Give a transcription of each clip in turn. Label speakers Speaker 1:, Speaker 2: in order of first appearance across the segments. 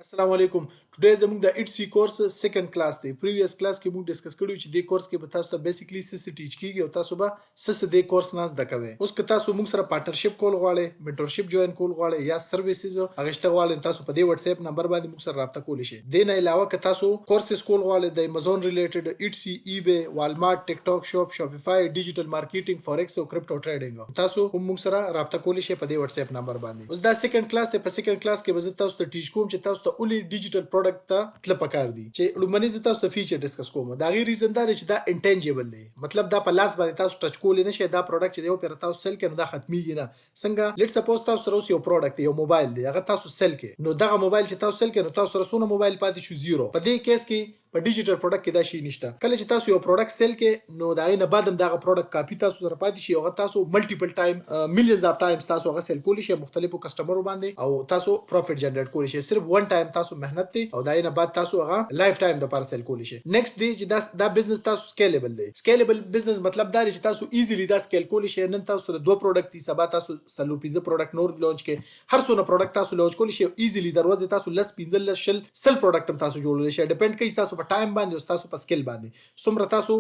Speaker 1: السلام علیکم. ټوډے زموږ د ایټ سی کورس سیکنډ کلاس دی. پریویس کلاس کې موږ ډیسکس کړو چې د کورس کې به تاسو ته بیسیکلی څه ټیچ کیږي او تاسو به څه د کورس نه زده کوئ. اوس که تاسو موږ سره پارتنرشپ کول غواړئ، منټورشپ جوائن کول غواړئ یا سرویسز اغشته غواړئ، تاسو په دې واتس اپ نمبر باندې موږ سره رابطه کولی شئ. د نه علاوه که تاسو کورسز کول غواړئ د امازون ریلیټډ ایټ سی، ای بی، والمارت، ټیک ټاک شاپ، شاپیفای، ډیجیټل مارکیټینګ، فورکس او کرپټو ټریډینګ، تاسو هم موږ سره رابطه کولی شئ په دې واتس اپ نمبر باندې. اوس دا سیکنډ کلاس دی. په سیکنډ کلاس کې به زه تاسو ته ټیچ کوم چې تاسو ته اونلی ډیجیټل پروډکټ ته تل پکار دي. چې لومړنی زه تاسو ته فیچر ډیسکس کوم. دا غي ریزن دا چې دا انټنجیبل دی، مطلب دا په لاس باندې تاسو ټچ کول نه شي. دا پروډکټ چې دی او پر تاسو سیل کړي دا ختميږي نه. څنګه لیټ سپوز تاسو سره یو پروډکټ یو موبایل دی، هغه تاسو سیل کړي، نو دغه موبایل چې تاسو سیل کړي نو تاسو سره څونه موبایل پاتې شو؟ زیرو. په دې کیس کې په ډیجیټل پروډکټ کې دا شی نشته. کله چې تاسو یو پروډکټ سیل کې نو دا نه بعد هم دغه پروډکټ کاپی تاسو سره پاتې شي، هغه تاسو ملټیپل ټایم میلیونز اف ټایمز تاسو هغه سیل کولی شئ مختلفو کسٹمرو باندې او تاسو پروفټ جنریټ کولی شئ. صرف ون ټایم تاسو مهنت دی او دا نه بعد تاسو هغه لایف ټایم د پاره سیل کولی شئ. نیکسټ دی چې دا بزنس تاسو سکیلیبل دی. سکیلیبل بزنس مطلب دا چې تاسو ایزیلی دا سکیل کولی شئ. نن تاسو سره دوه پروډکټ دي، سبا تاسو سلو 15 پروډکټ نور لانچ کې، هر څونه پروډکټ تاسو لانچ کولی شئ ایزیلی. دروازه تاسو لس 15 شل سل پروډکټ هم تاسو جوړولی شئ. ډیپند کوي تاسو په ټایم باندې او تاسو په سکیل باندې. څومره تاسو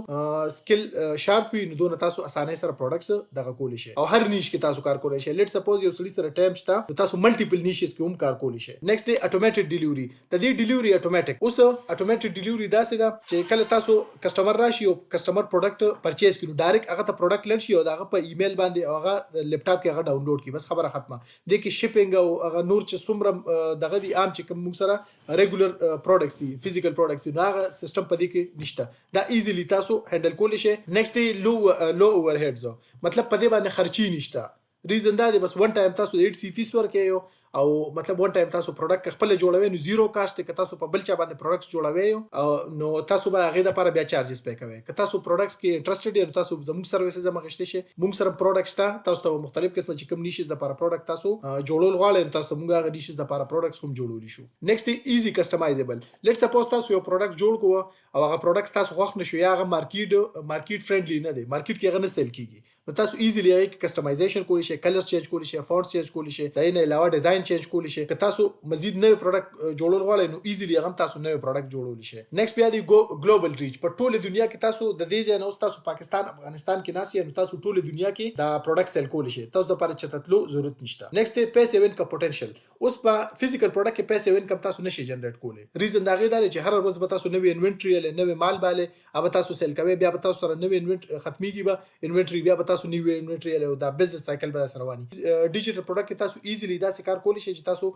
Speaker 1: سکیل شارپ وي نو دونه تاسو اسانه سره پروډکټس دغه کولی شئ او هر نیش کې تاسو کار کولی شئ. لیټ سپوز یو سړي سره ټایم شته نو تاسو ملټیپل نیشز کې هم کار کولی شئ. نیکسټ دی اتوماتیک ډیلیوري. د دې ډیلیوري اتوماتیک. اوس اتوماتیک ډیلیوري داسې ده چې کله تاسو کسٹمر راشي او کسٹمر پروډکټ پرچیز کړي، ډایرکټ هغه ته پروډکټ لړ شي او هغه په ایمیل باندې او هغه لیپټاپ کې هغه ډاونلوډ کړي، بس خبره ختمه. د کې شیپینګ او هغه نور چې څومره دغه دی عام چې کوم موږ سره ریګولر پروډکټس دي، فزیکل پروډکټس دي، هغه سیستم په دې کې نشته. دا ایزیلی تاسو هندل کولی شئ. نیکسټ دی لو اوور هیډز، مطلب په دې باندې خرچي نشته. ریزن دا دی بس ون ټایم تاسو 8 سی فیس ورکې او مطلب ون ټایم تاسو پروډکټ خپل جوړوي نو زیرو کاست. که تاسو په بل چا باندې پروډکټس جوړوي نو تاسو به هغه د لپاره بیا چارجز پے کوئ. که تاسو پروډکټس کې انټرېستډ یې تاسو زموږ سرویسز هم غشته شي. موږ سره پروډکټس تاسو ته مختلف قسمه چې کوم نیشز د لپاره پروډکټ تاسو جوړول غواړئ تاسو ته موږ هغه نیشز د لپاره پروډکټس هم جوړولی شو. نیکسټ ایزی کسٹمایزیبل. لیټ سپوز تاسو یو پروډکټ جوړ کوو او هغه پروډکټس تاسو خوښ نشو یا هغه مارکیټ فرندلی نه دی، مارکیټ کې هغه نه سیل کیږي، نو تاسو ایزیلی هغه کسٹمایزیشن کولی شئ، کلرز چینج کولی شئ، فونټس چینج کولی شئ، دا نه علاوه ډیزاین چینج کولی شئ. که تاسو مزید نوې پروډکټ جوړول غواړئ نو ایزیلی هغه تاسو نوې پروډکټ جوړولی شئ. نیکسټ بیا دی ګلوبل ریچ. په ټوله دنیا کې تاسو د دې ځای نه اوس تاسو پاکستان افغانستان کې ناست یې نو تاسو ټوله دنیا کې دا پروډکټ سیل کولی شئ. تاسو د لپاره چتتلو ضرورت نشته. نیکسټ دی پیسیو انکم پوتنشل. اوس په فزیکل پروډکټ کې پیسیو انکم تاسو نشئ جنریټ کولی. ریزن دا غي دا چې هر ورځ به تاسو نوې انوینټری له نوې مال باندې او تاسو سیل کوي، بیا به تاسو سره نوې انوینټری ختميږي، به انوینټری بیا به تاسو نوې انوینټری له دا بزنس سایکل به سره رواني. ډیجیټل پروډکټ کې تاسو ایزیلی دا کار کولی شئ چې تاسو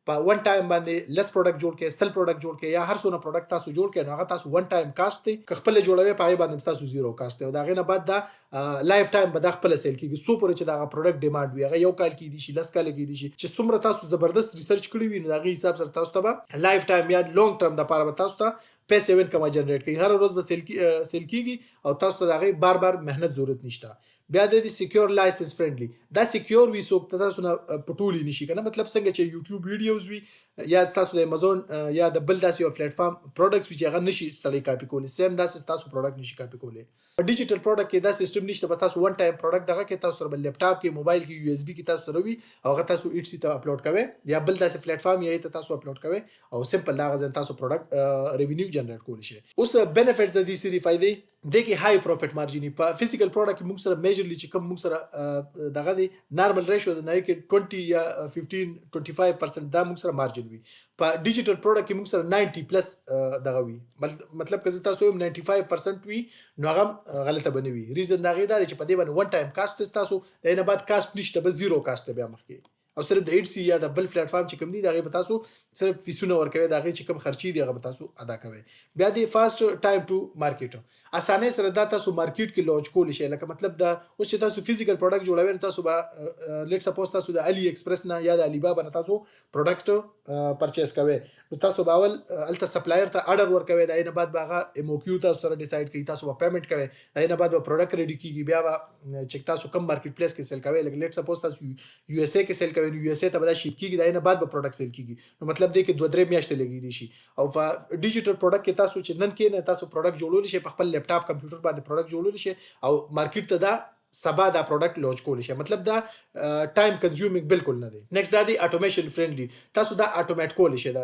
Speaker 1: په ون ټایم باندې لس پروډکټ جوړ کړئ، سل پروډکټ جوړ کړئ یا هر څونه پروډکټ تاسو جوړ کړئ نو هغه تاسو ون ټایم کاست دی. که خپل جوړوي پای باندې تاسو زیرو کاست دی او دا غي نه بعد دا لایف ټایم به د خپل سیل کیږي. سو پورې چې دا پروډکټ ډیماند وي، هغه یو کال کې دي شي، لس کال کې دي شي، چې څومره تاسو زبردست ریسرچ کړی وي نو دا غي حساب سره تاسو ته لایف ټایم یا لونګ ټرم د لپاره تاسو ته پیسې انکم جنریټ کوي. هر ورځ به سیل کیږي او تاسو ته دا غي بار مهنت ضرورت نشته. بیا د سکیور لایسنس فرندلی. دا سکیور وي سو تاسو نه پټولی نشي کنه، مطلب څنګه چې یوټیوب ویډیوز وي یا تاسو د امازون یا د بل داسې یو پلیټ فارم پروډکټس چې هغه نشي سړی کاپی کولی، سیم داسې تاسو پروډکټ نشي کاپی کولی. په ډیجیټل پروډکټ کې دا سیستم نشته، بس تاسو ون ټایم پروډکټ دغه کې تاسو سره لیپټاپ کې، موبایل کې، یو اس بي کې تاسو سره وي او هغه تاسو ایټ سی ته اپلوډ کوئ یا بل داسې پلیټ فارم یې ته تاسو اپلوډ کوئ او سمپل دا غزن تاسو پروډکټ ریوینیو جنریټ کولی شئ. اوس بینیفټس د دې سری فائدې د کې های پروفټ مارجن. په فزیکل پروډکټ کې موږ سره میجرلی چې کوم موږ سره دغه دی نارمل ریشو د نه کې 20 یا 15 25% دا موږ سره مارجن وي. په ډیجیټل پروډکټ کې موږ سره 90 پلس دغه وي، مطلب که تاسو 95% وي نو هغه غلطه بنوي. ریزن دا غي دا چې په دې باندې ون ټایم کاست تاسو د نه بعد کاست نشته، بس زیرو کاست بیا مخکې او صرف د ایټ سی یا د بل پلیټ فارم چې کوم دی دا غي به تاسو صرف فیسونه ورکوي، دا غي چې کوم خرچي دی هغه به تاسو ادا کوي. بیا دی فاست ټایم ټو مارکیټ. اسانه سره دا تاسو مارکیټ کې لانچ کولی شئ. لکه مطلب دا اوس چې تاسو فزیکل پروډکټ جوړوي تاسو به لیټ سپوز تاسو د علی ایکسپریس نه یا د علی بابا نه تاسو پروډکټ پرچیز کوئ نو تاسو به اول الته سپلایر ته اډر ورکوي، دا نه بعد به هغه ام او کیو تاسو سره ډیسایډ کوي، تاسو به پیمنٹ کوئ، دا نه بعد به پروډکټ ریډي کیږي. بیا به چې تاسو کوم مارکیټ پلیس کې سیل کوئ، لیټ سپوز تاسو یو اس اے کې سیل کوئ نو یو اس اے ته به شپ کیږي، دا نه بعد به پروډکټ سیل کیږي نو مطلب دی کې 2-3 میاشتې لګیږي شي. او په ډیجیټل پروډکټ کې تاسو چې نن کې نه تاسو پروډکټ جوړول شي، په خپل لیپټاپ کمپیوټر باندې پروډکټ جوړول شي او مارکیټ ته دا سبا دا پروډکټ لانچ کولی شي. مطلب دا ټایم کنزیومینګ بالکل نه دی. نیکسټ دا دی اټومیشن فرندلی. تاسو دا اټومیټ کولی شي. دا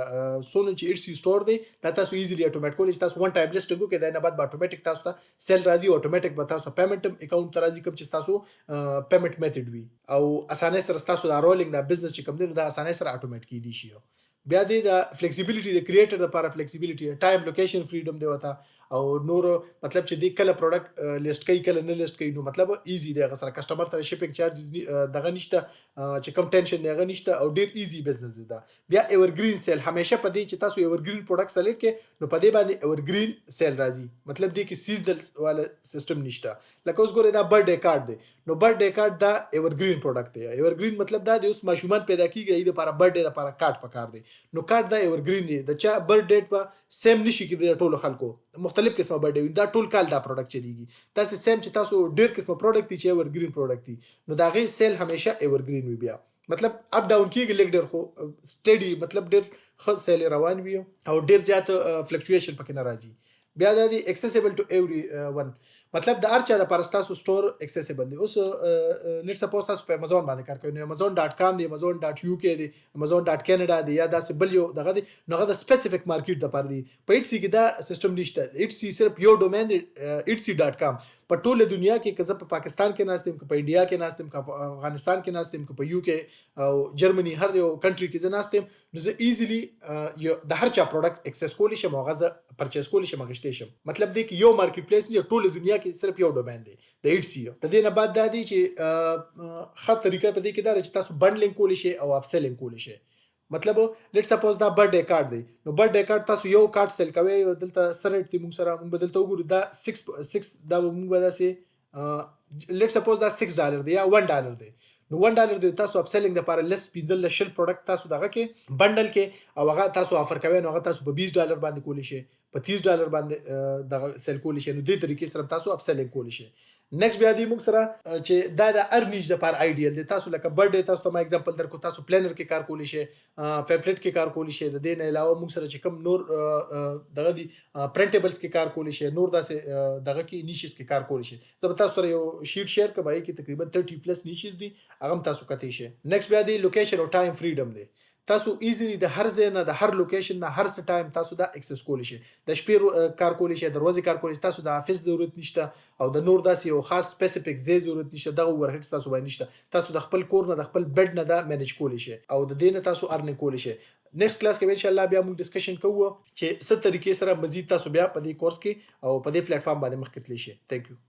Speaker 1: سونه چې ایټ سی سٹور دی دا تاسو ایزیلی اټومیټ کولی شي. تاسو ون ټایم لیسټینګ وکړئ دا نه بعد به اټومیټیک تاسو ته سیل راځي او اټومیټیک به تاسو پیمنټ اکاونټ ته راځي کوم چې تاسو پیمنټ میتھډ وي او اسانه سره تاسو دا رولینګ دا بزنس چې کوم دی دا اسانه سره اټومیټ کیدی شي. بیا د فلیکسیبিলিټي د کریټر لپاره فلیکسیبিলিټي ټایم لوکیشن فریډم دی وته او نور مطلب چې دی کله پروډکټ لیست کوي کله نه لیست کوي نو مطلب ایزی دی غسر کسٹمر ته شیپینګ چارجز دغه نشته چې کم ټینشن دی غو نشته او ډیر ایزی بزنس دی دا. بیا ایورګرین سیل همیشه په دې چې تاسو ایورګرین پروډکټ سلیکټ کې نو په دې باندې ایورګرین سیل راځي. مطلب دی کې سیزنل والا سیستم نشته. لکه اوس ګوره دا برډے کارت دی نو برډے کارت دا ایورګرین پروډکټ دی. ایورګرین مطلب دا دی اوس ماشومان پیدا کیږي د لپاره برډے لپاره کارت پکار دی نو کارت دا ایورګرین دی. د چا برډ ډیټ په سیم نشي کېدی د ټولو خلکو مختلف قسمه برډ ډیټ دا ټول کال دا پروډکټ چلیږي. تاسو سیم چې تاسو ډیر قسمه پروډکټ چې ایورګرین پروډکټ دی نو دا غي سیل همیشه ایورګرین وي. بیا مطلب اپ ډاون کیږي لیک ډیر خو سټډي مطلب ډیر ښه سیل روان وي او ډیر زیات فلکچویشن پکې نه راځي. بیا دا دی اکسیسیبل ټو ایوری ون. مطلب د هر چا د پرستاسو سٹور اکسیسیبل دی. اوس لیټ سپوز تاسو په امازون باندې کار کوئ نو amazon.com دی amazon.uk دی amazon.canada دی یا داسې بل یو دغه دی نو هغه د سپیسیفیک مارکیټ د پر دی. په ایټ سی کې دا سیستم نشته. ایټ سی صرف یو ډومین دی etsy.com. په ټوله دنیا کې که زه په پاکستان کې ناستم که په انډیا کې ناستم که په افغانستان کې ناستم که په یو کې او جرمني هر یو کنټری کې زه ناستم نو زه ایزیلی د هر چا پروډکټ اکسس کولی شم او هغه زه پرچیز کولی شم اغشتې شم. مطلب دی کې یو مارکیټ پلیس نه ټوله دنیا کې صرف یو ډومین دی د ایټ سی. د دې نه بعد دا دی چې ښه طریقه په دې کې دا چې تاسو بندلینګ کولی شئ او اپ سیلینګ کولی شئ. مطلب لیټ سپوز دا برډے کارت دی نو برډے کارت تاسو یو کارت سیل کوئ دلته سره تی موږ سره موږ بدلته وګورو دا 6 دا موږ به داسې لیټ سپوز دا $6 دی یا $1 دی نو $1 دی تاسو اپ سیلینګ لپاره لس 15 شل پروډکټ تاسو دغه کې بندل کې او هغه تاسو افر کوئ نو هغه تاسو په $20 باندې کولی شئ په $30 باندې دغه سیل کولی شئ نو دې طریقې سره تاسو اپ سیلینګ کولی شئ. نیکسټ بیا دی موږ سره چې دا د ار نیش لپاره آیډیل دی. تاسو لکه برډے تاسو ته ما اگزامپل درکو تاسو پلانر کې کار کولی شئ پیمفلیټ کې کار کولی شئ. د دې نه علاوه موږ سره چې کوم نور دغه دی پرنټیبلز کې کار کولی شئ نور داسې دغه کې نیشز کې کار کولی شئ. زه به تاسو سره یو شیټ شیر کوم کې تقریبا 30 پلس نیشز دي هغه تاسو کتی شئ. نیکسټ بیا دی لوکیشن او ټایم فریډم دی. تاسو ایزیلی د هر ځای نه د هر لوکیشن نه هر څه ټایم تاسو دا اکسس کولی شئ. د شپې کار کولی شئ د ورځې کار کولی شئ. تاسو د افیس ضرورت نشته او د نور داسې یو خاص سپیسیفیک ځای ضرورت نشته. دغه ورهټس تاسو باندې نشته. تاسو د خپل کور نه د خپل بیډ نه دا مینیج کولی شئ او د دې نه تاسو ارنینګ کولی شئ. نیکسټ کلاس کې ان شاء الله بیا موږ ډسکشن کوو چې څه طریقې سره مزید تاسو بیا په دې کورس کې او په دې پلیټ فارم باندې مخکې تللی شئ. تھینک یو.